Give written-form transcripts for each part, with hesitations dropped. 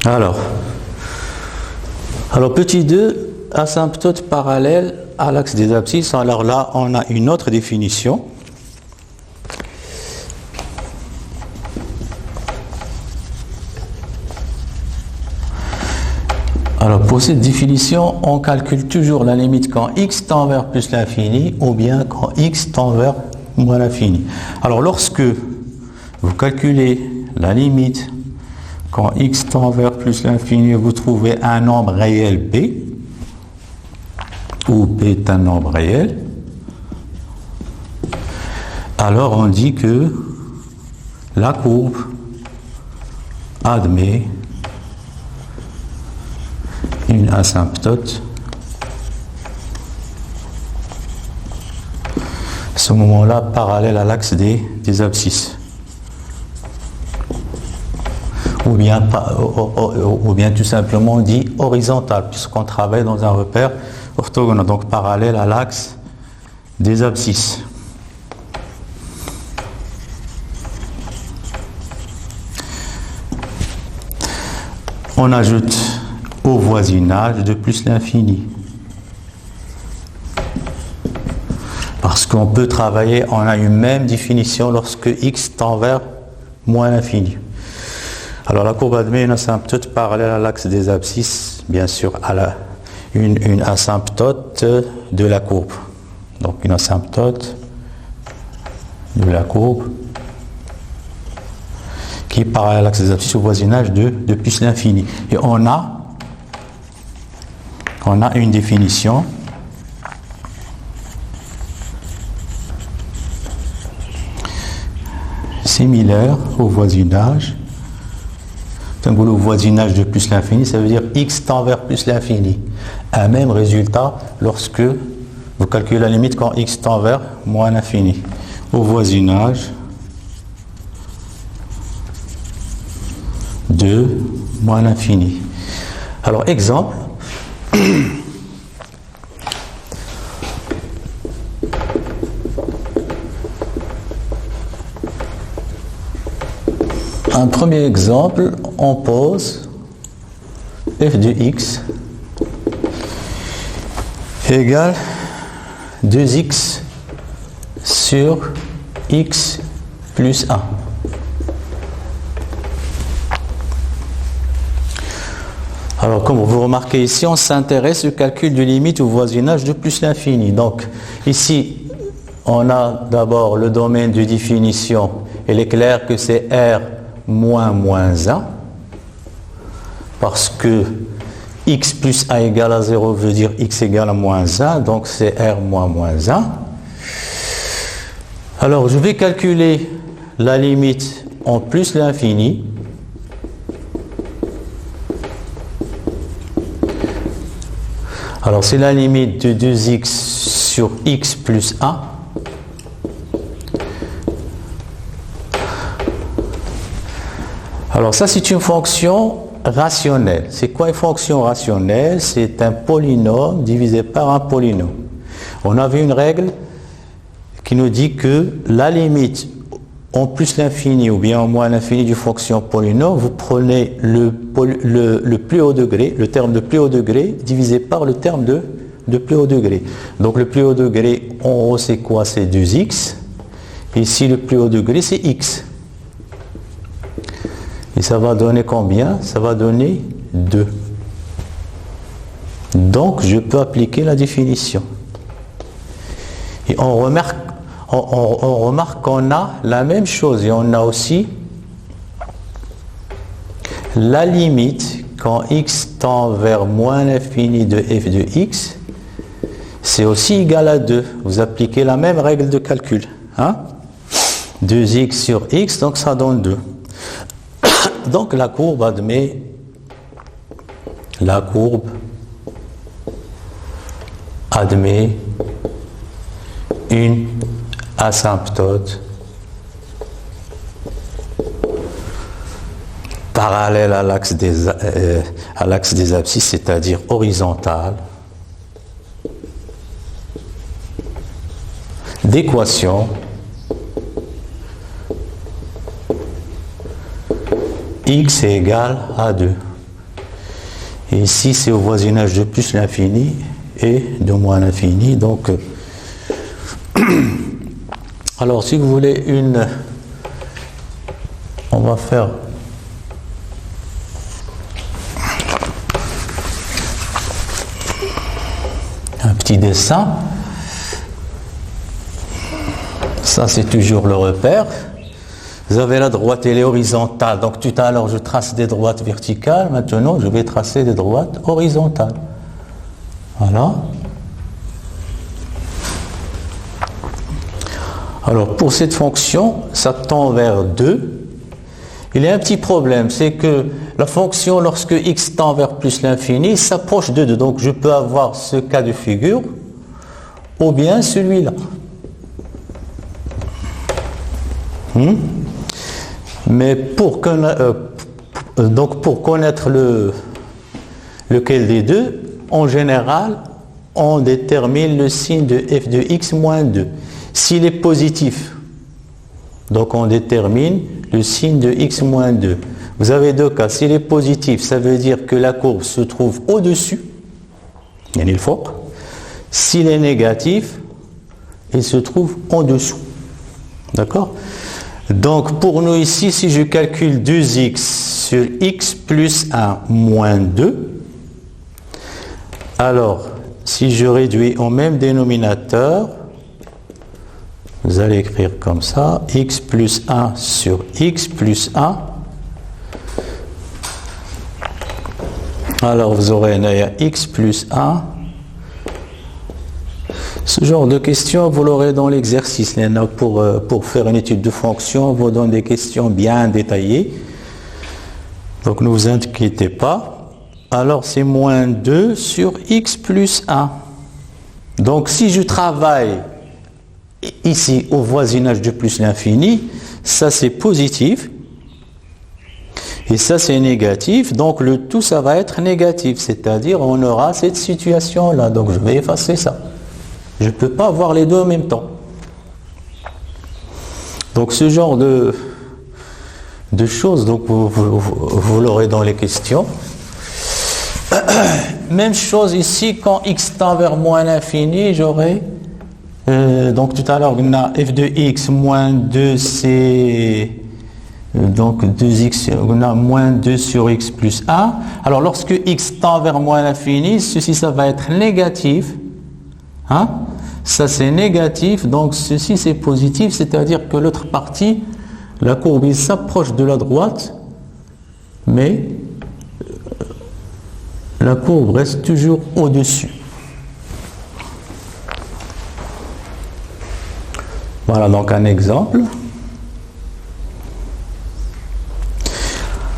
Alors, petit 2, asymptote parallèle à l'axe des abscisses. Alors là, on a une autre définition. Alors pour cette définition, on calcule toujours la limite quand x tend vers plus l'infini ou bien quand x tend vers moins l'infini. Alors lorsque vous calculez la limite quand x tend vers plus l'infini, vous trouvez un nombre réel p, où p est un nombre réel, alors on dit que la courbe admet une asymptote à ce moment-là parallèle à l'axe des abscisses, ou bien tout simplement on dit horizontale puisqu'on travaille dans un repère orthogonal, donc parallèle à l'axe des abscisses. On ajoute au voisinage de plus l'infini. Parce qu'on peut travailler, on a une même définition lorsque x tend vers moins l'infini. Alors la courbe admet une asymptote parallèle à l'axe des abscisses, bien sûr à une asymptote de la courbe. Donc une asymptote de la courbe qui est parallèle à l'axe des abscisses au voisinage de plus l'infini. Et on a une définition similaire au voisinage. Donc le voisinage de plus l'infini, ça veut dire x tend vers plus l'infini. Un même résultat lorsque vous calculez la limite quand x tend vers moins l'infini. Au voisinage de moins l'infini. Alors exemple. Un premier exemple, on pose f de x égale 2x sur x plus 1. Alors, comme vous remarquez ici, on s'intéresse au calcul de limite au voisinage de plus l'infini. Donc, ici, on a d'abord le domaine de définition. Il est clair que c'est R moins 1, parce que x plus 1 égale à 0 veut dire x égale à moins 1, donc c'est R moins 1. Alors, je vais calculer la limite en plus l'infini. Alors, c'est la limite de 2x sur x plus 1. Alors, ça, c'est une fonction rationnelle. C'est quoi une fonction rationnelle? C'est un polynôme divisé par un polynôme. On avait une règle qui nous dit que la limite en plus l'infini ou bien en moins l'infini d'une fonction polynôme, vous prenez le plus haut degré, le terme de plus haut degré, divisé par le terme de plus haut degré. Donc le plus haut degré en haut c'est quoi? C'est 2x. Ici le plus haut degré c'est x. Et ça va donner combien? Ça va donner 2. Donc je peux appliquer la définition. Et on remarque qu'on a la même chose et on a aussi la limite quand x tend vers moins l'infini de f de x, c'est aussi égal à 2. Vous appliquez la même règle de calcul. 2x sur x, donc ça donne 2. Donc la courbe admet une asymptote parallèle à l'axe des abscisses, c'est-à-dire horizontale, d'équation x est égal à 2. Et ici, c'est au voisinage de plus l'infini et de moins l'infini. Donc, alors, si vous voulez on va faire un petit dessin. Ça, c'est toujours le repère. Vous avez la droite, elle est horizontale. Donc tout à l'heure, je trace des droites verticales. Maintenant, je vais tracer des droites horizontales. Voilà. Alors pour cette fonction, ça tend vers 2. Il y a un petit problème, c'est que la fonction, lorsque x tend vers plus l'infini, s'approche de 2. Donc je peux avoir ce cas de figure ou bien celui-là. Mais pour connaître lequel des deux, en général, on détermine le signe de f de x moins 2. S'il est positif, donc on détermine le signe de x moins 2. Vous avez deux cas. S'il est positif, ça veut dire que la courbe se trouve au-dessus. Il est fort. S'il est négatif, il se trouve en dessous. D'accord ? Donc pour nous ici, si je calcule 2x sur x plus 1 moins 2, alors si je réduis au même dénominateur, vous allez écrire comme ça, x plus 1 sur x plus 1. Alors vous aurez x plus 1. Ce genre de questions, vous l'aurez dans l'exercice. Pour faire une étude de fonction, on vous donne des questions bien détaillées. Donc ne vous inquiétez pas. Alors c'est moins 2 sur x plus 1. Donc si je travaille ici au voisinage de plus l'infini, ça c'est positif. Et ça c'est négatif. Donc le tout ça va être négatif. C'est-à-dire on aura cette situation-là. Donc je vais effacer ça. Je ne peux pas avoir les deux en même temps. Donc ce genre de choses, donc vous l'aurez dans les questions. Même chose ici, quand x tend vers moins l'infini, j'aurai, donc tout à l'heure, on a f de x moins 2, c'est donc 2x, on a moins 2 sur x plus 1. Alors lorsque x tend vers moins l'infini, ceci, ça va être négatif. Hein? Ça c'est négatif, donc ceci c'est positif, c'est-à-dire que l'autre partie, la courbe il s'approche de la droite, mais la courbe reste toujours au-dessus. Voilà donc un exemple.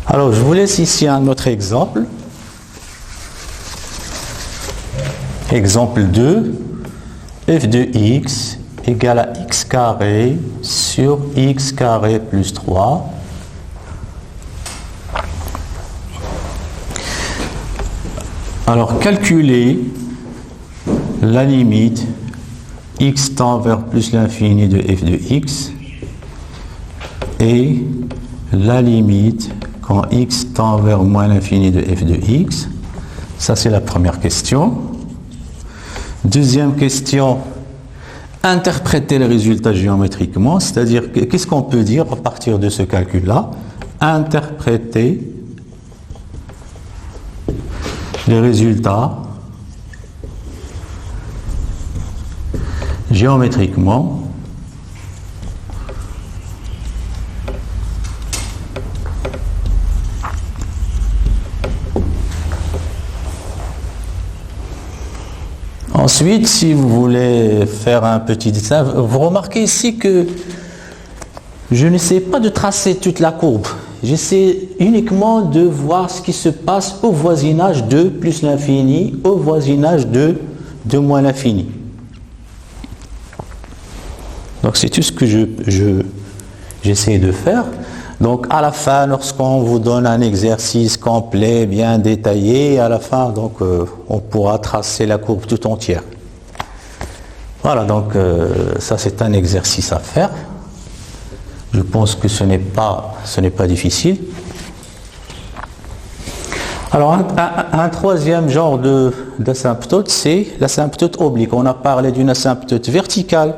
Alors je vous laisse ici un autre exemple. Exemple 2. f de x égale à x carré sur x carré plus 3. Alors, calculer la limite x tend vers plus l'infini de f de x et la limite quand x tend vers moins l'infini de f de x. Ça, c'est la première question. Deuxième question, interpréter les résultats géométriquement, c'est-à-dire qu'est-ce qu'on peut dire à partir de ce calcul-là? Interpréter les résultats géométriquement Ensuite, si vous voulez faire un petit dessin, vous remarquez ici que je n'essaie pas de tracer toute la courbe. J'essaie uniquement de voir ce qui se passe au voisinage de plus l'infini, au voisinage de moins l'infini. Donc c'est tout ce que j'essaie de faire. Donc à la fin, lorsqu'on vous donne un exercice complet, bien détaillé, à la fin, donc on pourra tracer la courbe tout entière. Voilà, donc ça c'est un exercice à faire. Je pense que ce n'est pas difficile. Alors, un troisième genre d'asymptote, c'est l'asymptote oblique. On a parlé d'une asymptote verticale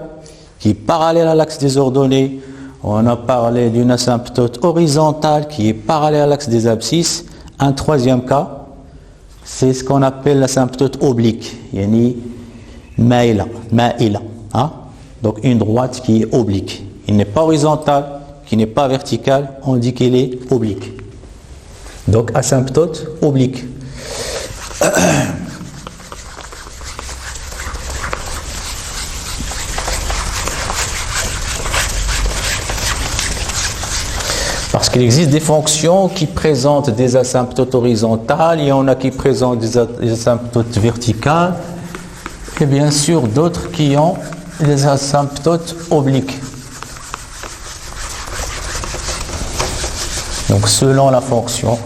qui est parallèle à l'axe des ordonnées. On a parlé d'une asymptote horizontale qui est parallèle à l'axe des abscisses. Un troisième cas, c'est ce qu'on appelle l'asymptote oblique. Yani maïla. Hein? Donc une droite qui est oblique. Il n'est pas horizontale, qui n'est pas verticale, on dit qu'elle est oblique. Donc asymptote oblique. Parce qu'il existe des fonctions qui présentent des asymptotes horizontales, il y en a qui présentent des asymptotes verticales, et bien sûr d'autres qui ont des asymptotes obliques. Donc selon la fonction